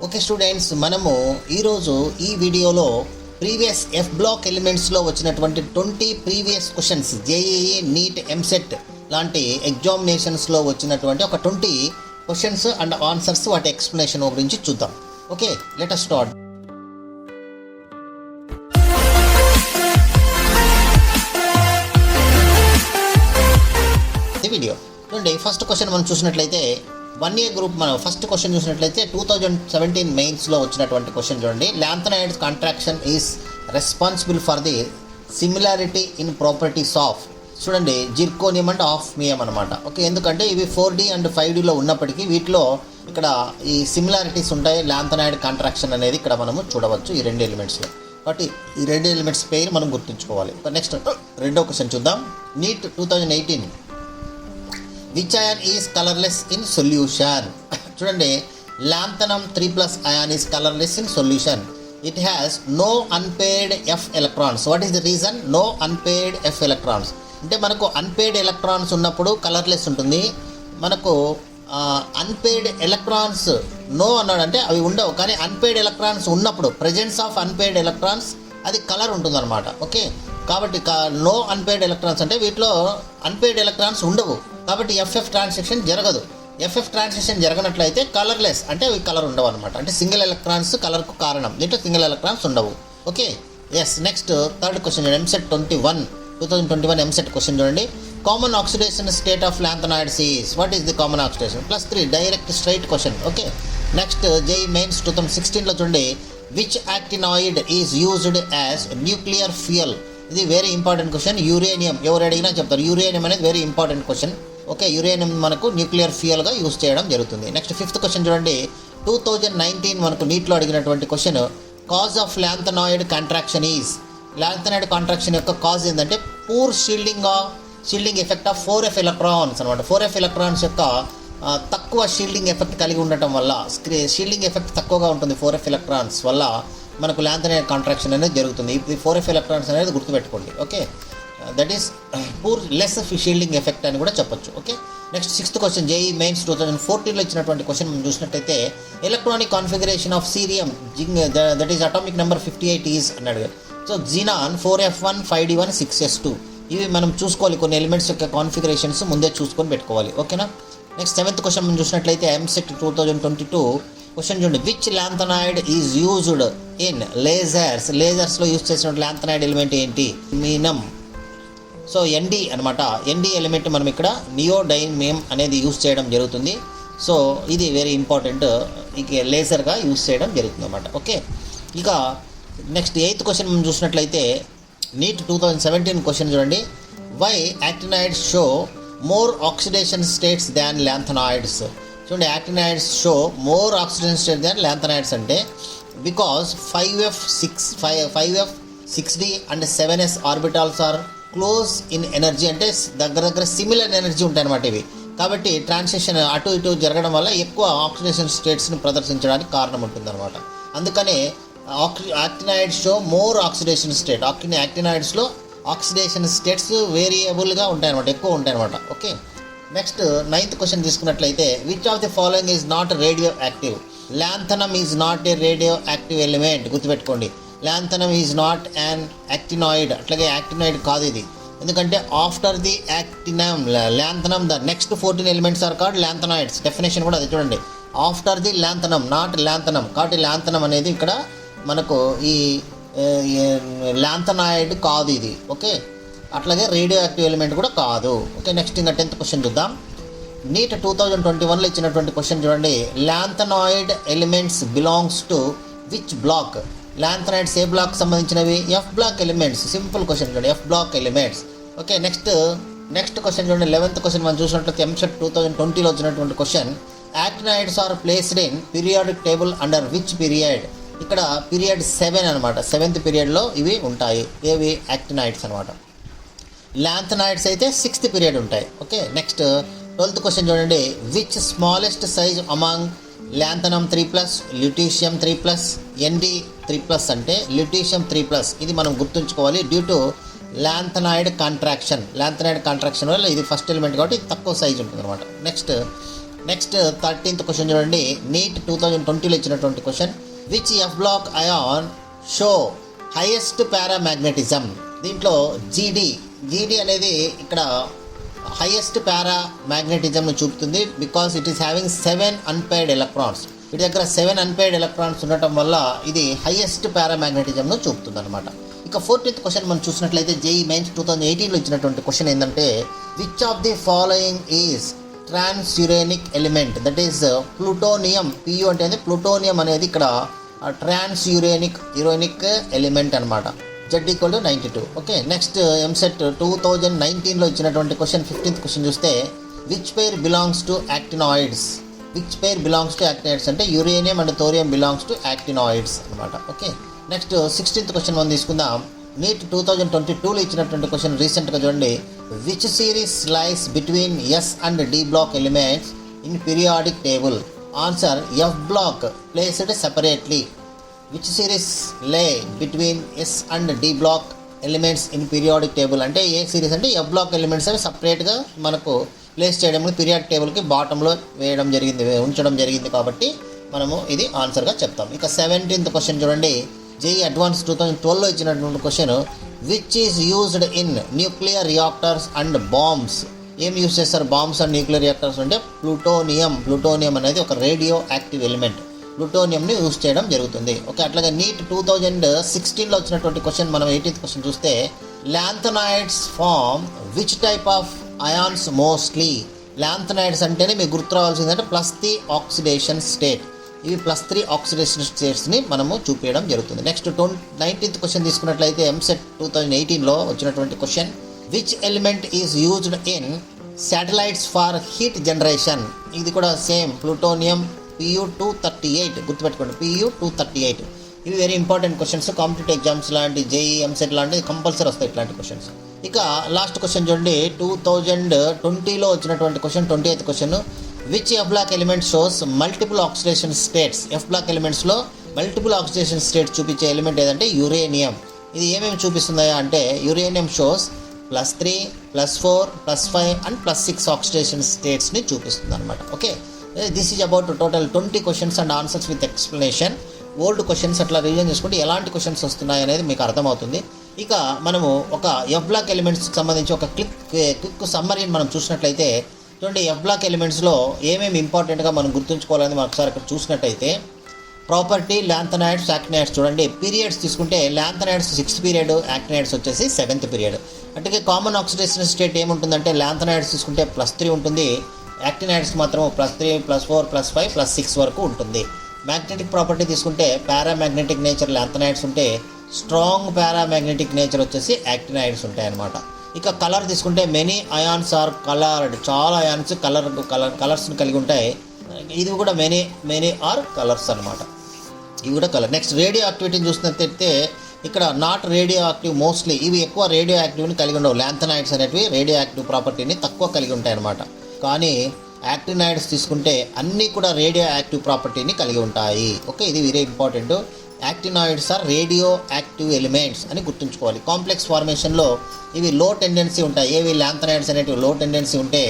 Okay students, మనము ఈరోజు ఈ వీడియోలో ప్రీవియస్ ఎఫ్ బ్లాక్ ఎలిమెంట్స్లో వచ్చినటువంటి 20 previous questions JEE NEET EAMCET లాంటి ఎగ్జామినేషన్స్లో వచ్చినటువంటి ఒక 20 క్వశ్చన్స్ అండ్ ఆన్సర్స్ వాటి ఎక్స్ప్లెనేషన్ గురించి చూద్దాం. Okay, let us start the video. చూడండి, ఫస్ట్ క్వశ్చన్ మనం చూసినట్లయితే 1A గ్రూప్ మనం ఫస్ట్ క్వశ్చన్ చూసినట్లయితే 2017 మెయిన్స్లో వచ్చినటువంటి క్వశ్చన్ చూడండి. Lanthanides contraction is responsible for the similarity in properties of, చూడండి, జిర్కోనియం అండ్ ఆఫ్మియం అనమాట. ఓకే, ఎందుకంటే ఇవి 4D అండ్ 5Dలో ఉన్నప్పటికీ వీటిలో ఇక్కడ ఈ సిమిలారిటీస్ ఉంటాయి. లాంథనైడ్ కాంట్రాక్షన్ అనేది ఇక్కడ మనము చూడవచ్చు ఈ రెండు ఎలిమెంట్స్లో. కాబట్టి ఈ రెండు ఎలిమెంట్స్ పేరు మనం గుర్తుంచుకోవాలి. నెక్స్ట్ రెండో క్వశ్చన్ చూద్దాం. NEET 2018 which ion is colourless in solution. చూడండి, lanthanum 3+ ion is colourless in solution. It has no unpaired f electrons. What is the reason? No unpaired f electrons అంటే మనకు అన్పేర్డ్ ఎలక్ట్రాన్స్ ఉన్నప్పుడు colourless ఉంటుంది. మనకు unpaired electrons no అన్నాడు అంటే అవి ఉండవు, కానీ అన్పేర్డ్ ఎలక్ట్రాన్స్ ఉన్నప్పుడు ప్రెజెన్స్ ఆఫ్ అన్పేర్డ్ ఎలక్ట్రాన్స్ అది కలర్ ఉంటుందన్నమాట. ఓకే, కాబట్టి నో అన్పేర్డ్ ఎలక్ట్రాన్స్ అంటే వీటిలో అన్పేర్డ్ ఎలక్ట్రాన్స్ ఉండవు, కాబట్టి ఎఫ్ఎఫ్ ట్రాన్సాక్షన్ జరగదు. ఎఫ్ఎఫ్ ట్రాన్సాక్షన్ జరగనట్లయితే కలర్లెస్ అంటే అవి కలర్ ఉండవు అనమాట. అంటే సింగిల్ ఎలక్ట్రాన్స్ కలర్కు కారణం, దీంట్లో సింగిల్ ఎలక్ట్రాన్స్ ఉండవు. Okay, yes. Next third question EAMCET 2021 EAMCET question చూడండి. Common oxidation state of lanthanoids is, what is the common oxidation? +3 direct straight question. Okay, next JEE mains 2016లో చూడండి. Which actinoid is used as nuclear fuel? ఇది very important question. Uranium, ఎవరు అడిగినా చెప్తారు. Uranium అనేది very important question. Okay, uranium మనకు nuclear ఫ్యూయల్గా use చేయడం జరుగుతుంది. నెక్స్ట్ ఫిఫ్త్ క్వశ్చన్ చూడండి. 2019 మనకు నీట్లో అడిగినటువంటి question. Cause of lanthanoid contraction is, lanthanoid contraction యొక్క కాజ్ ఏంటంటే poor shielding effect of 4F electrons అనమాట. 4F ఎలక్ట్రాన్స్ యొక్క తక్కువ షీల్డింగ్ ఎఫెక్ట్ కలిగి ఉండటం వల్ల, షీల్డింగ్ ఎఫెక్ట్ తక్కువగా ఉంటుంది 4F ఎలక్ట్రాన్స్ వల్ల మనకు లాంథనైడ్ కాంట్రాక్షన్ అనేది జరుగుతుంది. ఇది 4F ఎలక్ట్రాన్స్ అనేది గుర్తుపెట్టుకోండి. Okay, that is poor less shielding effect అని కూడా చెప్పొచ్చు. Okay, next sixth question JEE mains 2014లో ఇచ్చినటువంటి క్వశ్చన్ మనం చూసినట్టయితే electronic configuration of cerium that is atomic number 58 is అన్నాడు. So xenon 4F1 5D1 6S2 ఇవి మనం చూసుకోవాలి. కొన్ని ఎలిమెంట్స్ యొక్క కాన్ఫిగరేషన్స్ ముందే చూసుకొని పెట్టుకోవాలి. ఓకేనా. నెక్స్ట్ సెవెంత్ క్వశ్చన్ మనం చూసినట్లయితే ఎంసెట్ 2022 క్వశ్చన్ చూడండి. Which lanthanoid is used in లేజర్స్లో యూజ్ చేసిన లాంథనాయిడ్ ఎలిమెంట్ ఏంటి? మీనం. సో ND అనమాట. ND ఎలిమెంట్ మనం ఇక్కడ నియోడైమియం అనేది యూజ్ చేయడం జరుగుతుంది. సో ఇది వెరీ ఇంపార్టెంట్, ఇక లేజర్గా యూజ్ చేయడం జరుగుతుంది అనమాట. ఓకే, ఇక నెక్స్ట్ ఎయిత్ క్వశ్చన్ మనం చూసినట్లయితే నీట్ 2017 క్వశ్చన్ చూడండి. Why actinoids show more oxidation states than lanthanoids? చూడండి, actinoids show more oxidation states than lanthanoids అంటే because 5F 6D and 7S orbitals are close in energy, అంటే దగ్గర similar energy ఉంటాయి అన్నమాట ఇవి. కాబట్టి ట్రాన్సిషన్ అటు ఇటు జరగడం వల్ల ఎక్కువ ఆక్సిడేషన్ స్టేట్స్ని ప్రదర్శించడానికి కారణం ఉంటుందన్నమాట. అందుకనే actinoids show more oxidation state. యాక్టినాయిడ్స్లో ఆక్సిడేషన్ స్టేట్స్ వేరియబుల్గా ఉంటాయన్నమాట, ఎక్కువ ఉంటాయన్నమాట. ఓకే, నెక్స్ట్ నైన్త్ క్వశ్చన్ తీసుకున్నట్లయితే which of the following is not radioactive? Lanthanum is not a radioactive element, గుర్తుపెట్టుకోండి. Lanthanum is not an actinoid, అట్లాగే actinoid కాదు ఇది. ఎందుకంటే after the actinium lanthanum the next 14 elements are called lanthanoids. Definition కూడా అది చూడండి. After the lanthanum, not lanthanum. కాబట్టి lanthanum అనేది ఇక్కడ మనకు ఈ లాంథనాయిడ్ కాదు ఇది. ఓకే, అట్లాగే రేడియో యాక్టివ్ ఎలిమెంట్ కూడా కాదు. ఓకే, నెక్స్ట్ ఇంకా 10th క్వశ్చన్ చూద్దాం. నీట్ 2021లో ఇచ్చినటువంటి క్వశ్చన్ చూడండి. Lanthanoid elements belongs to which block? Lanthanoids ఏ బ్లాక్ సంబంధించినవి? F block elements. Simple question చూడండి, F block elements. Okay, next question చూడండి. 11th క్వశ్చన్ మనం చూసినట్లయితే ఎంసెట్ 2020లో వచ్చినటువంటి question. Actinoids are placed in periodic table under which period? ఇక్కడ period 7 అనమాట. 7th పీరియడ్లో ఇవి ఉంటాయి. ఏవి? యాక్టినాయిడ్స్ అనమాట. లాంథనాయిడ్స్ అయితే 6th పీరియడ్ ఉంటాయి. ఓకే, నెక్స్ట్ 12th క్వశ్చన్ చూడండి. Which smallest size among లాంథనం 3+, ల్యూటీషియం 3+, ND 3+ అంటే ల్యూటీషియం 3+. ఇది మనం గుర్తుంచుకోవాలి. డ్యూ టు లాంథనాయిడ్ కాంట్రాక్షన్ వల్ల ఇది ఫస్ట్ ఎలిమెంట్ కాబట్టి తక్కువ సైజ్ ఉంటుంది అనమాట. నెక్స్ట్ నెక్స్ట్ 13th క్వశ్చన్ చూడండి. నీట్ 2020లో ఇచ్చినటువంటి question. Which f block ion show highest paramagnetism? దీంట్లో జీడీ అనేది ఇక్కడ హైయెస్ట్ పారామాగ్నెటిజంను చూపుతుంది. Because it is having 7 unpaired electrons. వీటి దగ్గర 7 అన్పైర్డ్ ఎలక్ట్రాన్స్ ఉండటం వల్ల ఇది హైయెస్ట్ పారామాగ్నెటిజంను చూపుతుంది అనమాట. ఇక 14th క్వశ్చన్ మనం చూసినట్లయితే జేఈ మెయిన్స్ 2018లో ఇచ్చినటువంటి క్వశ్చన్ ఏంటంటే which of the following is transuranic element? That is plutonium. P అంటే ప్లూటోనియం అనేది ఇక్కడ యురేనిక్ ఎలిమెంట్ అనమాట. Z=92. ఓకే, నెక్స్ట్ ఎంసెట్ 2019లో ఇచ్చినటువంటి క్వశ్చన్ 15th క్వశ్చన్ చూస్తే which pair belongs to actinoids? Which pair belongs to actinoids అంటే uranium and thorium belongs to actinoids అనమాట. Okay, next 16th question మనం తీసుకుందాం. నీట్ 2022లో ఇచ్చినటువంటి క్వశ్చన్ రీసెంట్గా చూడండి. Which series lies between s and d block elements in periodic table? Answer f block placed separately. Which series lay between s and d block elements in periodic table అంటే ఏ series అంటే f block elements అవి సపరేట్గా మనకు place చేయడం periodic టేబుల్కి బాటంలో ఉంచడం జరిగింది కాబట్టి మనము ఇది ఆన్సర్గా చెప్తాం. ఇక 17th క్వశ్చన్ చూడండి. జేఈ అడ్వాన్స్ 2012లో ఇచ్చినటువంటి question which is used in nuclear reactors and bombs? ఏం యూజ్ చేస్తారు బాంబ్స్ అండ్ న్యూక్లియర్ రియాక్టర్స్ అంటే ప్లూటోనియం అనేది ఒక రేడియో యాక్టివ్ ఎలిమెంట్. ప్లూటోనియంని యూజ్ చేయడం జరుగుతుంది. ఓకే, అట్లాగే నీట్ 2016లో వచ్చినటువంటి క్వశ్చన్ మనం 18th క్వశ్చన్ చూస్తే lanthanoids form which type of ions mostly? Lanthanoids అంటేనే మీకు గుర్తు రావాల్సిందంటే +3 ఆక్సిడేషన్ స్టేట్. ఇవి +3 ఆక్సిడేషన్ స్టేట్స్ని మనము చూపించడం జరుగుతుంది. నెక్స్ట్ 19th క్వశ్చన్ తీసుకున్నట్లయితే ఎంసెట్ 2018లో వచ్చినటువంటి question which element is used in satellites for heat generation? ఇది కూడా సేమ్ ప్లూటోనియం PU-238. గుర్తుపెట్టుకోండి, PU-238. ఇవి very important questions. Competitive exams లాంటి జేఈ ఎంసెట్ లాంటివి కంపల్సరీ వస్తాయి ఇట్లాంటి క్వశ్చన్స్. ఇక లాస్ట్ క్వశ్చన్ చూడండి. 2020లో వచ్చినటువంటి question 20th question. Which f block element shows multiple oxidation states? F block ఎలిమెంట్స్లో మల్టిపుల్ ఆక్సిడేషన్ స్టేట్స్ చూపించే ఎలిమెంట్ ఏదంటే యురేనియం. ఇది ఏమేమి చూపిస్తుందా అంటే యురేనియం షోస్ +3, +4, +5 అండ్ +6 ఆక్సిడేషన్ స్టేట్స్ని చూపిస్తుంది అనమాట. Okay, this is about total 20 questions and answers with explanation. Old questions అట్లా రివిజన్ చేసుకుంటే ఎలాంటి క్వశ్చన్స్ వస్తున్నాయి అనేది మీకు అర్థమవుతుంది. ఇక మనము ఒక ఎఫ్ బ్లాక్ ఎలిమెంట్స్కి సంబంధించి ఒక క్విక్ సమ్మరీని మనం చూసినట్లయితే చూడండి. ఎఫ్ బ్లాక్ ఎలిమెంట్స్లో ఏమేమి ఇంపార్టెంట్గా మనం గుర్తుంచుకోవాలని మనం ఒకసారి ఇక్కడ చూసినట్టయితే ప్రాపర్టీ ల్యాంథనాయిడ్స్, యాక్టినాయిడ్స్ చూడండి. పీరియడ్స్ తీసుకుంటే ల్యాంథనాయిడ్స్ 6th పీరియడ్, యాక్టినాయిడ్స్ వచ్చేసి 7th పీరియడ్. అంటే కామన్ ఆక్సిడేషన్ స్టేట్ ఏముంటుందంటే ల్యాంథనాయిడ్స్ తీసుకుంటే +3 ఉంటుంది, యాక్టినాయిడ్స్ మాత్రం +3, +4, +5, +6 వరకు ఉంటుంది. మ్యాగ్నెటిక్ ప్రాపర్టీ తీసుకుంటే పారామాగ్నెటిక్ నేచర్ ల్యాంథనాయిడ్స్ ఉంటే స్ట్రాంగ్ పారామాగ్నెటిక్ నేచర్ వచ్చేసి యాక్టినాయిడ్స్ ఉంటాయి అన్నమాట. ఇక కలర్ తీసుకుంటే మెనీ అయాన్స్ ఆర్ కలర్డ్, చాలా అయాన్స్ కలర్స్ని కలిగి ఉంటాయి. ఇది కూడా మెనీ ఆర్ కలర్స్ అనమాట, ఇవి కూడా కలర్. నెక్స్ట్ రేడియో యాక్టివిటీని చూసినట్లయితే ఇక్కడ నాట్ రేడియో యాక్టివ్ మోస్ట్లీ, ఇవి ఎక్కువ రేడియో యాక్టివ్ని కలిగి ఉండవు. ల్యాంథనాయిడ్స్ అనేటివి రేడియో యాక్టివ్ ప్రాపర్టీని తక్కువ కలిగి ఉంటాయి అన్నమాట. కానీ యాక్టినాయిడ్స్ తీసుకుంటే అన్నీ కూడా రేడియో యాక్టివ్ ప్రాపర్టీని కలిగి ఉంటాయి. ఓకే, ఇది very important. Actinoids are radioactive elements అని గుర్తుంచుకోవాలి. కాంప్లెక్స్ ఫార్మేషన్లో ఇవి లో టెండెన్సీ ఉంటాయి. ఏవి ల్యాంథనాయిడ్స్ అనేటివి లో టెండెన్సీ ఉంటే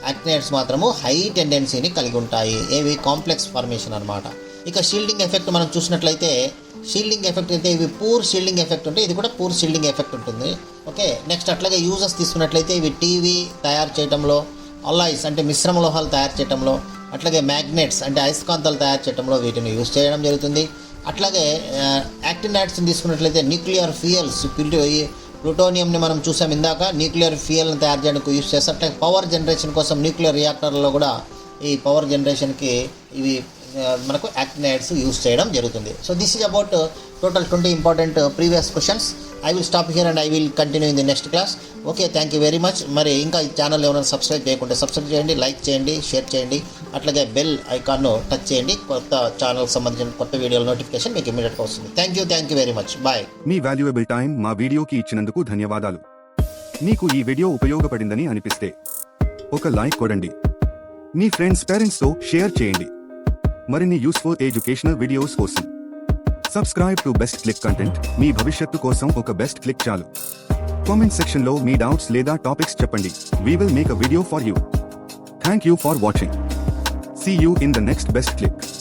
యాక్టినాయిడ్స్ మాత్రము హై టెండెన్సీని కలిగి ఉంటాయి. ఏవి కాంప్లెక్స్ ఫార్మేషన్ అనమాట. ఇక షీల్డింగ్ ఎఫెక్ట్ మనం చూసినట్లయితే షీల్డింగ్ ఎఫెక్ట్ అయితే ఇవి పూర్ షీల్డింగ్ ఎఫెక్ట్ ఉంటే ఇది కూడా పూర్ షీల్డింగ్ ఎఫెక్ట్ ఉంటుంది. ఓకే, నెక్స్ట్ అట్లాగే యూజెస్ తీసుకున్నట్లయితే ఇవి టీవీ తయారు చేయడంలో, అలాయిస్ అంటే మిశ్రమ లోహాలు తయారు చేయడంలో, అట్లాగే మ్యాగ్నెట్స్ అంటే అయస్కాంతాలు తయారు చేయడంలో వీటిని యూజ్ చేయడం జరుగుతుంది. అట్లాగే యాక్టినాయిడ్స్ని తీసుకున్నట్లయితే న్యూక్లియర్ ఫ్యూయల్స్, ప్లూటోనియంని మనం చూసాం ఇందాక, న్యూక్లియర్ ఫ్యూయల్ని తయారు చేయడానికి యూజ్ చేస్తారు. అట్లాగే పవర్ జనరేషన్ కోసం న్యూక్లియర్ రియాక్టర్లలో కూడా ఈ పవర్ జనరేషన్కి ఇవి మనకు యాక్టినాయిడ్స్ యూజ్ చేయడం జరుగుతుంది. So this is about total 20 important previous questions. I will stop here and I will continue in the next class. Okay, thank you very much. మరి ఇంకా ఈ ఛానల్ ఎవరైనా సబ్స్క్రైబ్ చేయకుంటే సబ్స్క్రైబ్ చేయండి, లైక్ చేయండి, షేర్ చేయండి. అట్లాగే బెల్ ఐకాన్ను టచ్ చేయండి. కొత్త ఛానల్కి సంబంధించిన కొత్త వీడియోల నోటిఫికేషన్ మీకు ఇమీడియట్గా వస్తుంది. Thank you very much. Bye. మీ వాల్యుయబుల్ టైం మా వీడియోకి ఇచ్చినందుకు ధన్యవాదాలు. మీకు ఈ వీడియో ఉపయోగపడిందని అనిపిస్తే ఒక లైక్ కొడండి. మీ ఫ్రెండ్స్, పేరెంట్స్తో షేర్ చేయండి. మరిన్ని యూస్ఫుల్ ఎడ్యుకేషనల్ వీడియోస్ కోసం subscribe to best click content. మీ భవిష్యత్తు కోసం ఒక బెస్ట్ క్లిక్ చాలు. కామెంట్ సెక్షన్ లో మీ డౌట్స్ లేదా టాపిక్స్ చెప్పండి. We will make a video for you. Thank you for watching. See you in the next best clip.